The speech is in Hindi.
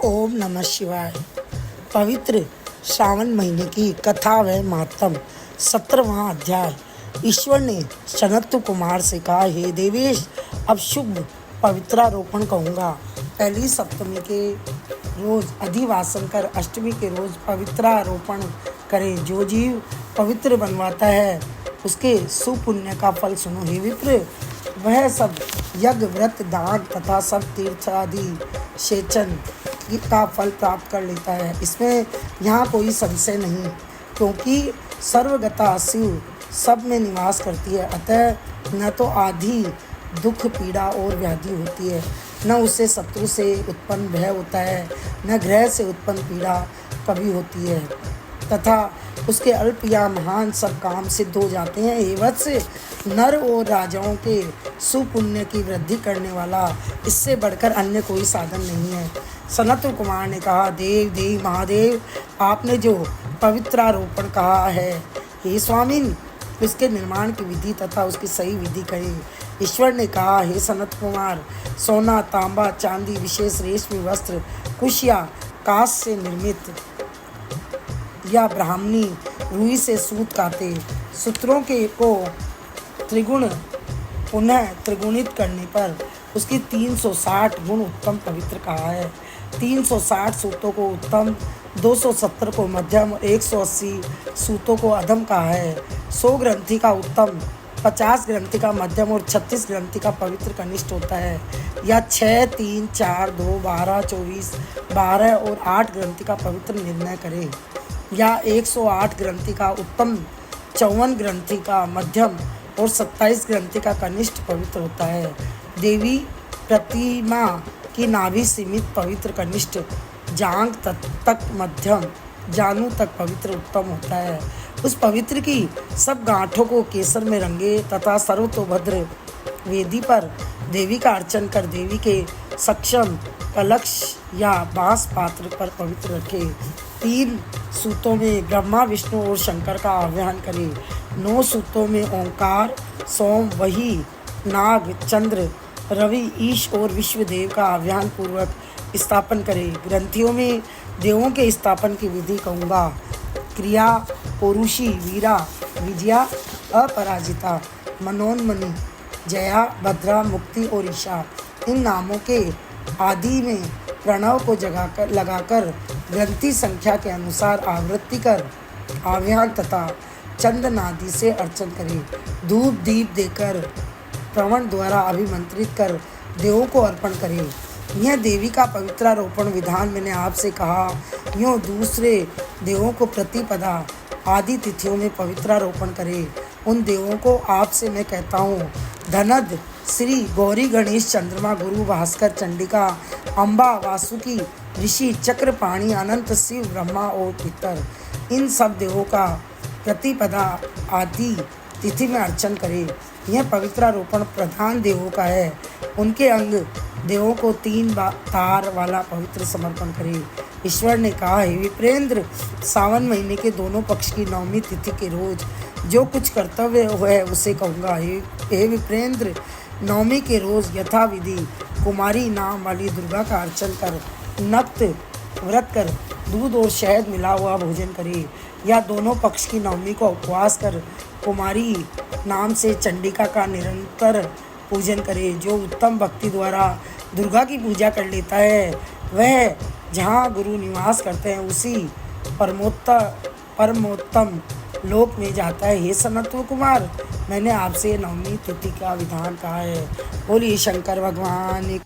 ओम नमः शिवाय। पवित्र श्रावण महीने की कथा व महात्म 17वां अध्याय। ईश्वर ने सनत कुमार से कहा, हे देवेश, अब शुभ पवित्रारोपण कहूँगा। पहली सप्तमी के रोज अधिवासन कर अष्टमी के रोज पवित्रारोपण करे। जो जीव पवित्र बनवाता है उसके सुपुण्य का फल सुनो। हे विप्र, वह सब यज्ञ व्रत दान तथा सब तीर्थ आदि सेचन का फल प्राप्त कर लेता है। इसमें यहाँ कोई संशय नहीं, क्योंकि सर्वगता शिव सब में निवास करती है। अतः न तो आधी दुख पीड़ा और व्याधि होती है, न उससे शत्रु से उत्पन्न भय होता है, न ग्रह से उत्पन्न पीड़ा कभी होती है, तथा उसके अल्प या महान सब काम सिद्ध हो जाते हैं। हे वत्स, नर और राजाओं के सुपुण्य की वृद्धि करने वाला इससे बढ़कर अन्य कोई साधन नहीं है। सनत कुमार ने कहा, देव देव महादेव, आपने जो पवित्रारोपण कहा है, हे स्वामिन, इसके निर्माण की विधि तथा उसकी सही विधि कहे। ईश्वर ने कहा, हे सनत कुमार, सोना तांबा चांदी विशेष रेशमी वस्त्र कुश या कांस से निर्मित या ब्राह्मणी रुई से सूत काते सूत्रों के को त्रिगुण पुनः त्रिगुणित करने पर उसकी 360 गुण उत्तम पवित्र कहा है। 360 सूतों को उत्तम, 270 को मध्यम और 180 सूतों को अधम कहा है। 100 ग्रंथि का उत्तम, 50 ग्रंथि का मध्यम और 36 ग्रंथि का पवित्र कनिष्ठ होता है। या 6, 3, 4, 2, 12, 24, 12 और 8 ग्रंथि का पवित्र निर्णय करे। या 108 ग्रंथि का उत्तम, 54 ग्रंथि का मध्यम और 27 ग्रंथि का कनिष्ठ पवित्र होता है। देवी प्रतिमा की नाभि सीमित पवित्र कनिष्ठ, जांघ तक मध्यम, जानू तक पवित्र उत्तम होता है। उस पवित्र की सब गांठों को केसर में रंगे तथा सर्वतोभद्र वेदी पर देवी का अर्चन कर देवी के सक्षम कलश या बांस पात्र पर पवित्र रखे। 3 सूतों में ब्रह्मा विष्णु और शंकर का आह्वान करे। 9 सूतों में ओंकार, सोम, वही, नाग, चंद्र, रवि, ईश और विश्वदेव का आह्वान पूर्वक स्थापन करे। ग्रंथियों में देवों के स्थापन की विधि कहूँगा। क्रिया, पौरुषी, वीरा, विजया, अपराजिता, मनोन्मनी, जया, भद्रा, मुक्ति और ईशा, इन नामों के आदि में प्रणव को लगाकर ग्रंथि संख्या के अनुसार आवृत्ति कर आह्वान तथा चंदनादि से अर्चन करे। धूप दीप देकर प्रवण द्वारा अभिमंत्रित कर देवों को अर्पण करे। यह देवी का पवित्रारोपण विधान मैंने आपसे कहा। यूँ दूसरे देवों को प्रतिपदा आदि तिथियों में पवित्रारोपण करे। उन देवों को आपसे मैं कहता हूँ, धनद, श्री गौरी, गणेश, चंद्रमा, गुरु, भास्कर, चंडिका, अम्बा, वासुकी, ऋषि, चक्रपाणी, अनंत, शिव, ब्रह्मा और पितर, इन सब देवों का प्रतिपदा आदि तिथि में अर्चन करे। यह पवित्रारोपण प्रधान देवों का है। उनके अंग देवों को 3 तार वाला पवित्र समर्पण करे। ईश्वर ने कहा, हे विप्रेंद्र, सावन महीने के दोनों पक्ष की 9वीं तिथि के रोज जो कुछ कर्तव्य है उसे कहूँगा। हे विप्रेंद्र, 9वीं के रोज यथाविधि कुमारी नाम वाली दुर्गा का अर्चन कर नक्त व्रत कर दूध और शहद मिला हुआ भोजन करे। या दोनों पक्ष की 9वीं को उपवास कर कुमारी नाम से चंडिका का निरंतर पूजन करे। जो उत्तम भक्ति द्वारा दुर्गा की पूजा कर लेता है, वह जहाँ गुरु निवास करते हैं उसी परमोत्तम लोक में जाता है। हे सनत कुमार, मैंने आपसे 9वीं तिथि का विधान कहा है। बोलिए शंकर भगवान।